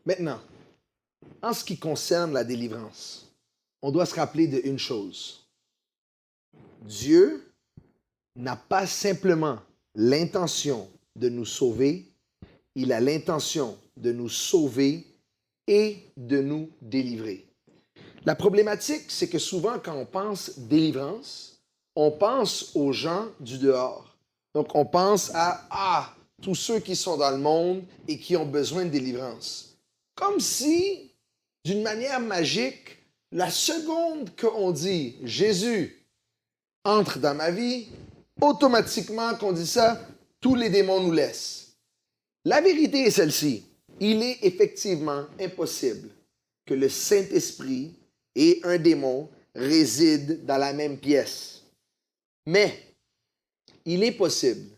Maintenant, en ce qui concerne la délivrance, on doit se rappeler d'une chose. Dieu n'a pas simplement l'intention de nous sauver, il a l'intention de nous sauver et de nous délivrer. La problématique, c'est que souvent, quand on pense délivrance, on pense aux gens du dehors. Donc, on pense à tous ceux qui sont dans le monde et qui ont besoin de délivrance. Comme si, d'une manière magique, la seconde qu'on dit « Jésus entre dans ma vie », automatiquement qu'on dit ça, tous les démons nous laissent. La vérité est celle-ci. Il est effectivement impossible que le Saint-Esprit et un démon résident dans la même pièce. Mais il est possible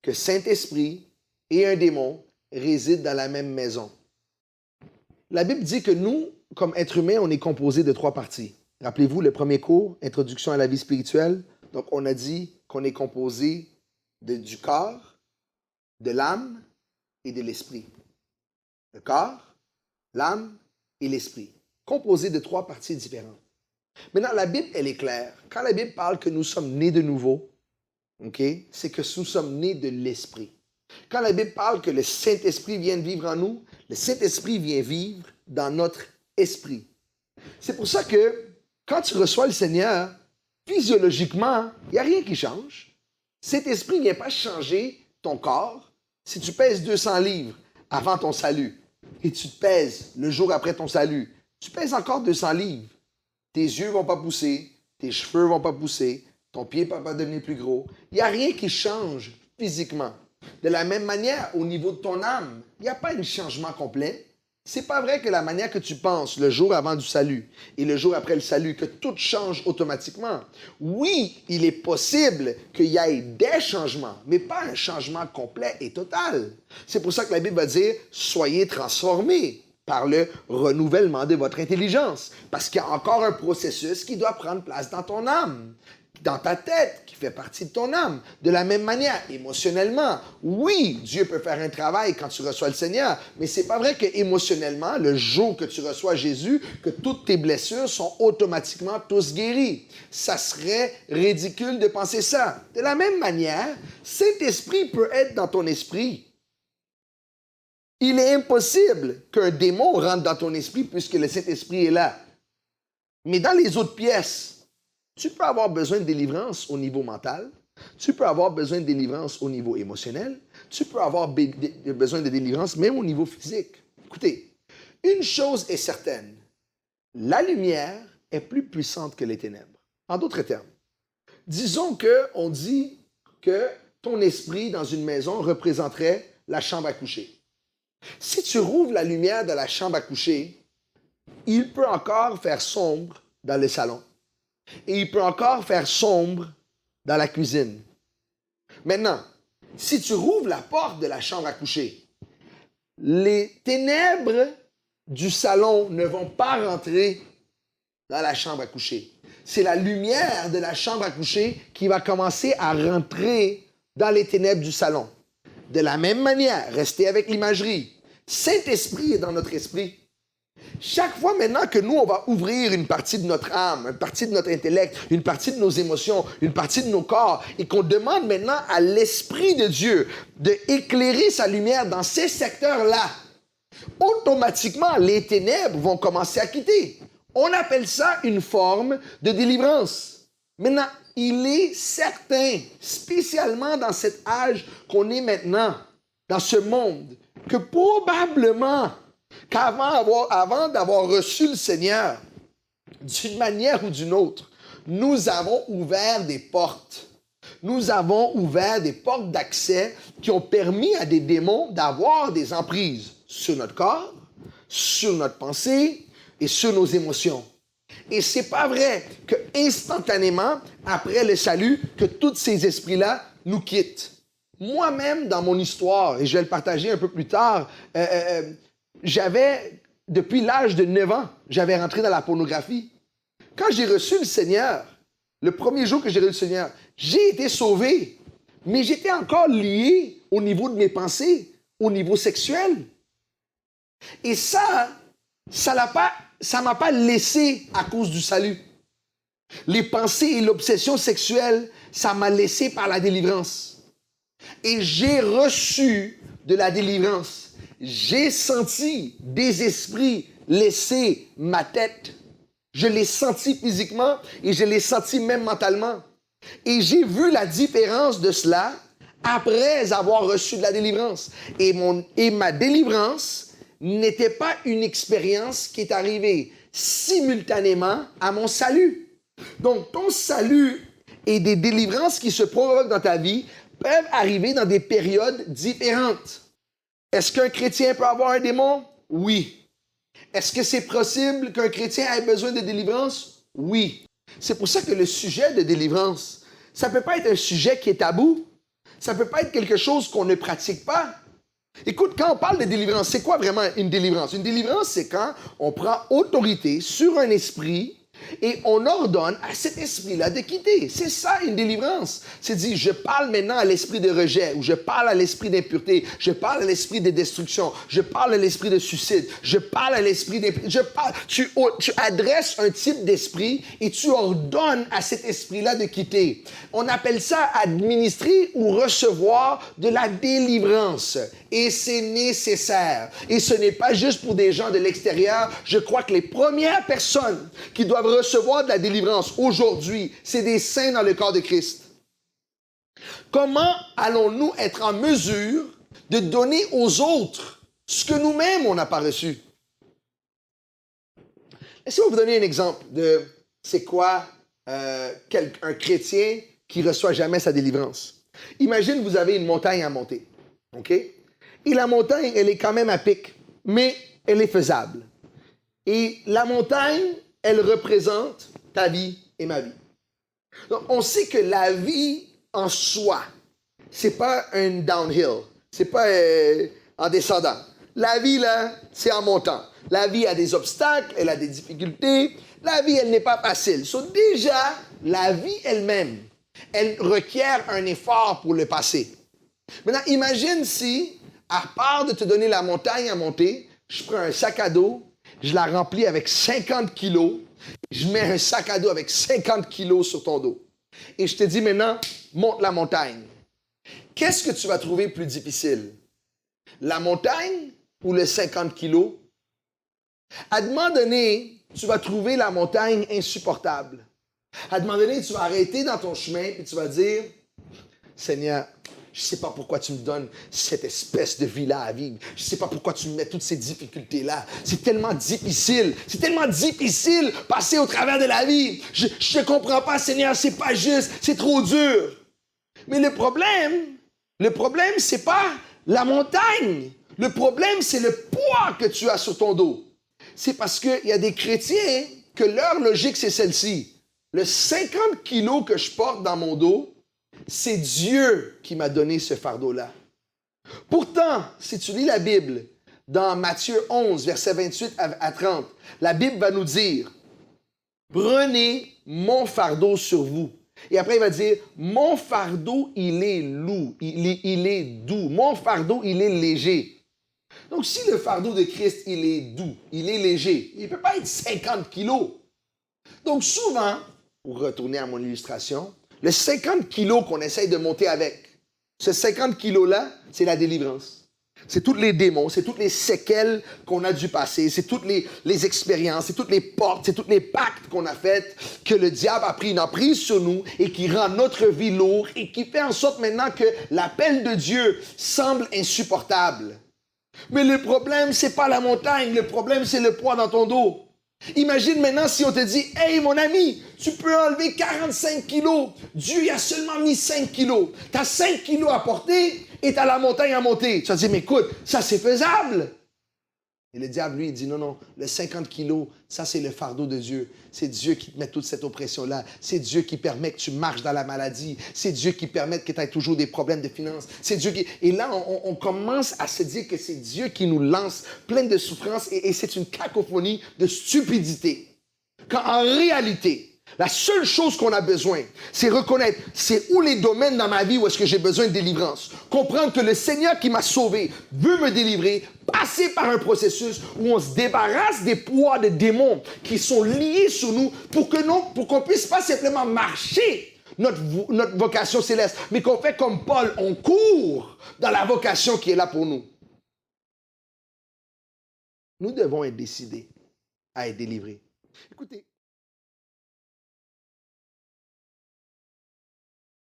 que Saint-Esprit et un démon résident dans la même maison. La Bible dit que nous, comme êtres humains, on est composé de 3 parties. Rappelez-vous, le premier cours, Introduction à la vie spirituelle. Donc, on a dit qu'on est composé du corps, de l'âme et de l'esprit. Le corps, l'âme et l'esprit. Composé de 3 parties différentes. Maintenant, la Bible, elle est claire. Quand la Bible parle que nous sommes nés de nouveau, c'est que nous sommes nés de l'esprit. Quand la Bible parle que le Saint-Esprit vient vivre en nous, le Saint-Esprit vient vivre dans notre esprit. C'est pour ça que quand tu reçois le Seigneur, physiologiquement, il n'y a rien qui change. Cet esprit ne vient pas changer ton corps. Si tu pèses 200 livres avant ton salut et tu te pèses le jour après ton salut, tu pèses encore 200 livres. Tes yeux ne vont pas pousser, tes cheveux ne vont pas pousser, ton pied ne va pas devenir plus gros. Il n'y a rien qui change physiquement. De la même manière, au niveau de ton âme, il n'y a pas un changement complet. C'est pas vrai que la manière que tu penses le jour avant du salut et le jour après le salut, que tout change automatiquement. Oui, il est possible qu'il y ait des changements, mais pas un changement complet et total. C'est pour ça que la Bible va dire « Soyez transformés par le renouvellement de votre intelligence. » Parce qu'il y a encore un processus qui doit prendre place dans ton âme, dans ta tête, qui fait partie de ton âme. De la même manière, émotionnellement, oui, Dieu peut faire un travail quand tu reçois le Seigneur, mais c'est pas vrai que émotionnellement, le jour que tu reçois Jésus, que toutes tes blessures sont automatiquement tous guéries. Ça serait ridicule de penser ça. De la même manière, Saint-Esprit peut être dans ton esprit. Il est impossible qu'un démon rentre dans ton esprit puisque le Saint-Esprit est là. Mais dans les autres pièces, tu peux avoir besoin de délivrance au niveau mental, tu peux avoir besoin de délivrance au niveau émotionnel, tu peux avoir besoin de délivrance même au niveau physique. Écoutez, une chose est certaine, la lumière est plus puissante que les ténèbres. En d'autres termes, disons qu'on dit que ton esprit dans une maison représenterait la chambre à coucher. Si tu rouvres la lumière de la chambre à coucher, il peut encore faire sombre dans le salon. Et il peut encore faire sombre dans la cuisine. Maintenant, si tu rouvres la porte de la chambre à coucher, les ténèbres du salon ne vont pas rentrer dans la chambre à coucher. C'est la lumière de la chambre à coucher qui va commencer à rentrer dans les ténèbres du salon. De la même manière, restez avec l'imagerie. Saint-Esprit est dans notre esprit. Chaque fois maintenant que nous, on va ouvrir une partie de notre âme, une partie de notre intellect, une partie de nos émotions, une partie de nos corps, et qu'on demande maintenant à l'Esprit de Dieu d'éclairer sa lumière dans ces secteurs-là, automatiquement, les ténèbres vont commencer à quitter. On appelle ça une forme de délivrance. Maintenant, il est certain, spécialement dans cet âge qu'on est maintenant, dans ce monde, que probablement avant d'avoir reçu le Seigneur, d'une manière ou d'une autre, nous avons ouvert des portes. Nous avons ouvert des portes d'accès qui ont permis à des démons d'avoir des emprises sur notre corps, sur notre pensée et sur nos émotions. Et c'est pas vrai que instantanément, après le salut, que tous ces esprits-là nous quittent. Moi-même, dans mon histoire, et je vais le partager un peu plus tard, depuis l'âge de 9 ans, j'avais rentré dans la pornographie. Quand j'ai reçu le Seigneur, le premier jour que j'ai reçu le Seigneur, j'ai été sauvé, mais j'étais encore lié au niveau de mes pensées, au niveau sexuel. Et ça m'a pas laissé à cause du salut. Les pensées et l'obsession sexuelle, ça m'a laissé par la délivrance. Et j'ai reçu de la délivrance. J'ai senti des esprits laisser ma tête. Je l'ai senti physiquement et je l'ai senti même mentalement. Et j'ai vu la différence de cela après avoir reçu de la délivrance. Et ma délivrance n'était pas une expérience qui est arrivée simultanément à mon salut. Donc, ton salut et des délivrances qui se provoquent dans ta vie peuvent arriver dans des périodes différentes. Est-ce qu'un chrétien peut avoir un démon? Oui. Est-ce que c'est possible qu'un chrétien ait besoin de délivrance? Oui. C'est pour ça que le sujet de délivrance, ça ne peut pas être un sujet qui est tabou. Ça ne peut pas être quelque chose qu'on ne pratique pas. Écoute, quand on parle de délivrance, c'est quoi vraiment une délivrance? Une délivrance, c'est quand on prend autorité sur un esprit et on ordonne à cet esprit-là de quitter. C'est ça, une délivrance. C'est dire, je parle maintenant à l'esprit de rejet, ou je parle à l'esprit d'impureté, je parle à l'esprit de destruction, je parle à l'esprit de suicide, je parle à l'esprit tu adresses un type d'esprit et tu ordonnes à cet esprit-là de quitter. On appelle ça administrer ou recevoir de la délivrance. Et c'est nécessaire. Et ce n'est pas juste pour des gens de l'extérieur. Je crois que les premières personnes qui doivent recevoir de la délivrance aujourd'hui, c'est des saints dans le corps de Christ. Comment allons-nous être en mesure de donner aux autres ce que nous-mêmes, on n'a pas reçu? Laissez-moi vous donner un exemple de c'est quoi un chrétien qui ne reçoit jamais sa délivrance. Imagine, vous avez une montagne à monter, OK? Et la montagne, elle est quand même à pic, mais elle est faisable. Et la montagne, elle représente ta vie et ma vie. Donc, on sait que la vie en soi, c'est pas un downhill, c'est pas en descendant. La vie, là, c'est en montant. La vie a des obstacles, elle a des difficultés. La vie, elle n'est pas facile. Donc, déjà, la vie elle-même, elle requiert un effort pour le passer. Maintenant, imagine si, à part de te donner la montagne à monter, je prends un sac à dos, je la remplis avec 50 kilos, je mets un sac à dos avec 50 kilos sur ton dos. Et je te dis maintenant, monte la montagne. Qu'est-ce que tu vas trouver plus difficile? La montagne ou le 50 kilos? À un moment donné, tu vas trouver la montagne insupportable. À un moment donné, tu vas arrêter dans ton chemin et tu vas dire, Seigneur, je ne sais pas pourquoi tu me donnes cette espèce de vie-là à vivre. Je ne sais pas pourquoi tu me mets toutes ces difficultés-là. C'est tellement difficile. C'est tellement difficile passer au travers de la vie. Je ne comprends pas, Seigneur, c'est pas juste. C'est trop dur. Mais le problème, c'est pas la montagne. Le problème, c'est le poids que tu as sur ton dos. C'est parce qu'il y a des chrétiens que leur logique, c'est celle-ci. Le 50 kilos que je porte dans mon dos, c'est Dieu qui m'a donné ce fardeau-là. Pourtant, si tu lis la Bible, dans Matthieu 11, versets 28 à 30, la Bible va nous dire, « Prenez mon fardeau sur vous. » Et après, il va dire, « Mon fardeau, il est lourd, il est doux. Mon fardeau, il est léger. » Donc, si le fardeau de Christ, il est doux, il est léger, il ne peut pas être 50 kilos. Donc, souvent, pour retourner à mon illustration, le 50 kilos qu'on essaye de monter avec, ce 50 kilos-là, c'est la délivrance. C'est tous les démons, c'est toutes les séquelles qu'on a dû passer, c'est toutes les expériences, c'est toutes les portes, c'est tous les pactes qu'on a faits, que le diable a pris une emprise sur nous et qui rend notre vie lourde et qui fait en sorte maintenant que l'appel de Dieu semble insupportable. Mais le problème, c'est pas la montagne, le problème, c'est le poids dans ton dos. Imagine maintenant si on te dit, « Hey, mon ami, tu peux enlever 45 kilos. Dieu y a seulement mis 5 kilos. Tu as 5 kilos à porter et tu as la montagne à monter. » Tu vas te dire, « Mais écoute, ça c'est faisable. » Et le diable, lui, il dit, « Non, non, le 50 kilos, ça c'est le fardeau de Dieu. C'est Dieu qui te met toute cette oppression-là. C'est Dieu qui permet que tu marches dans la maladie. C'est Dieu qui permet que tu aies toujours des problèmes de finances. C'est Dieu qui... » Et là, on commence à se dire que c'est Dieu qui nous lance plein de souffrances et c'est une cacophonie de stupidité. Quand en réalité, La seule chose qu'on a besoin, c'est reconnaître c'est où les domaines dans ma vie où est-ce que j'ai besoin de délivrance. Comprendre que le Seigneur qui m'a sauvé veut me délivrer, passer par un processus où on se débarrasse des poids, des démons qui sont liés sur nous pour qu'on puisse pas simplement marcher notre vocation céleste, mais qu'on fait comme Paul, on court dans la vocation qui est là pour nous. Nous devons être décidés à être délivrés. Écoutez,